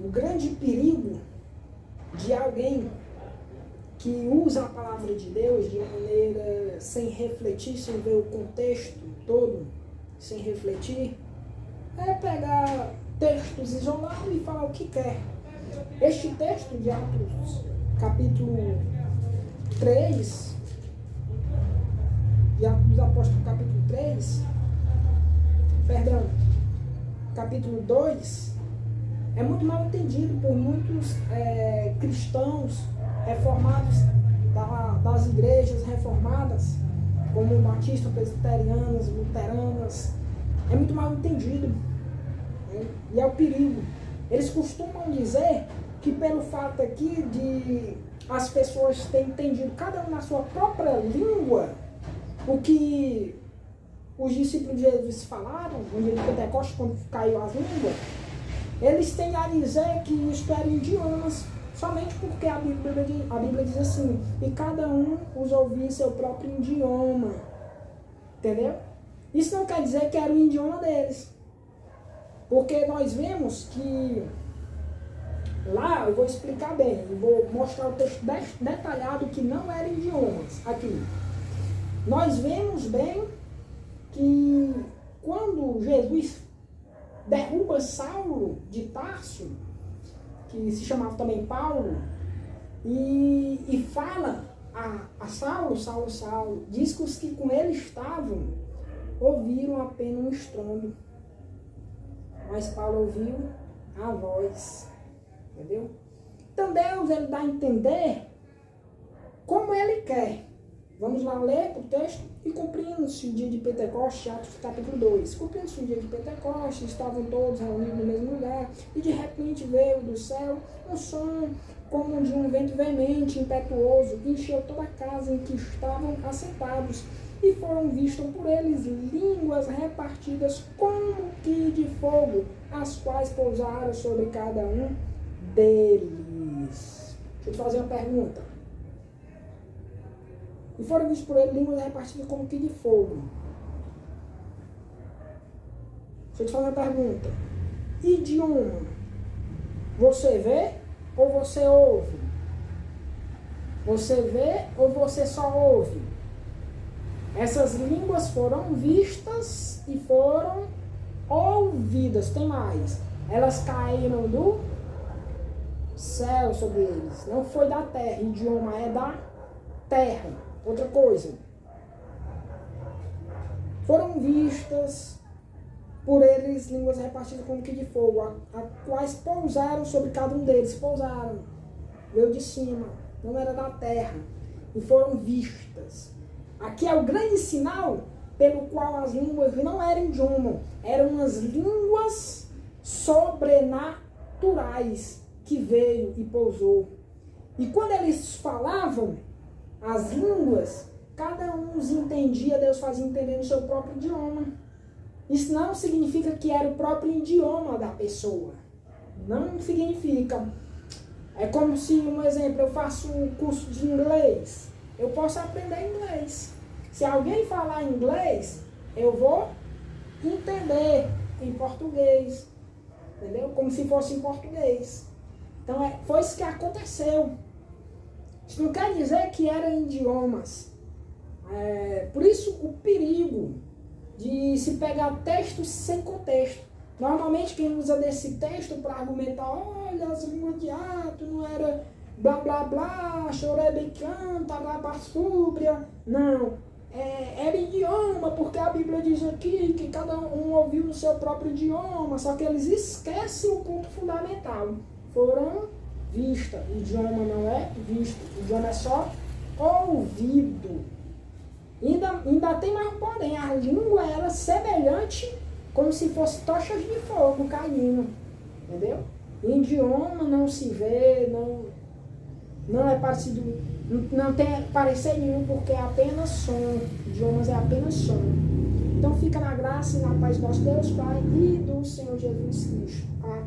O grande perigo de alguém que usa a palavra de Deus de maneira sem refletir, sem ver o contexto todo, sem refletir, é pegar textos isolados e falar o que quer. Este texto de Atos, capítulo 3, de Atos dos Apóstolos, capítulo 3, capítulo 2, é muito mal entendido por muitos cristãos reformados das igrejas reformadas, como batistas, presbiterianas, luteranas. É muito mal entendido, né? E é o perigo. Eles costumam dizer que pelo fato aqui de as pessoas terem entendido cada um na sua própria língua o que os discípulos de Jesus falaram no dia de Pentecostes, quando caiu as línguas, eles têm a dizer que isto eram idiomas, somente porque a Bíblia diz assim, e cada um os ouvia em seu próprio idioma. Entendeu? Isso não quer dizer que era o idioma deles. Porque nós vemos que lá, eu vou explicar bem, eu vou mostrar o texto detalhado que não eram idiomas aqui. Nós vemos bem que quando Jesus derruba Saulo de Tarso, que se chamava também Paulo, e fala a Saulo, diz que os que com ele estavam ouviram apenas um estrondo, mas Paulo ouviu a voz, entendeu? Então Deus, ele dá a entender como ele quer. Vamos lá ler o texto. E cumprindo-se o dia de Pentecostes, Atos capítulo 2. Cumprindo-se o dia de Pentecostes, estavam todos reunidos no mesmo lugar, e de repente veio do céu um som como de um vento veemente, impetuoso, que encheu toda a casa em que estavam assentados, e foram vistas por eles línguas repartidas como que de fogo, as quais pousaram sobre cada um deles. Deixa eu te fazer uma pergunta. E foram vistos por ele línguas repartidas como que de fogo. Deixa eu te fazer uma pergunta. Idioma, você vê ou você ouve? Você vê ou você só ouve? Essas línguas foram vistas e foram ouvidas. Tem mais. Elas caíram do céu sobre eles. Não foi da terra. Idioma é da terra. Outra coisa, foram vistas por eles línguas repartidas como que de fogo, a quais pousaram sobre cada um deles. Pousaram, veio de cima, não era da terra, e foram vistas. Aqui é o grande sinal pelo qual as línguas não eram idioma, eram as línguas sobrenaturais que veio e pousou. E quando eles falavam as línguas, cada um os entendia, Deus fazia entender no seu próprio idioma. Isso não significa que era o próprio idioma da pessoa. Não significa. É como se, um exemplo, eu faço um curso de inglês. Eu posso aprender inglês. Se alguém falar inglês, eu vou entender em português. Entendeu? Como se fosse em português. Então, foi isso que aconteceu. Isso não quer dizer que eram idiomas. Por isso o perigo de se pegar textos sem contexto. Normalmente quem usa desse texto para argumentar, olha, as línguas de Atos não era blá blá blá, chorebecanta, rabassúbria. Não, era idioma, porque a Bíblia diz aqui que cada um ouviu no seu próprio idioma, só que eles esquecem o ponto fundamental. Foram vista, o idioma não é visto, o idioma é só ouvido. Ainda tem mais um porém, a língua era semelhante, como se fosse tochas de fogo caindo, entendeu? O idioma não se vê, não é parecido, não tem parecer nenhum, porque é apenas som, idiomas é apenas som. Então fica na graça e na paz do nosso Deus Pai e do Senhor Jesus Cristo. Amém.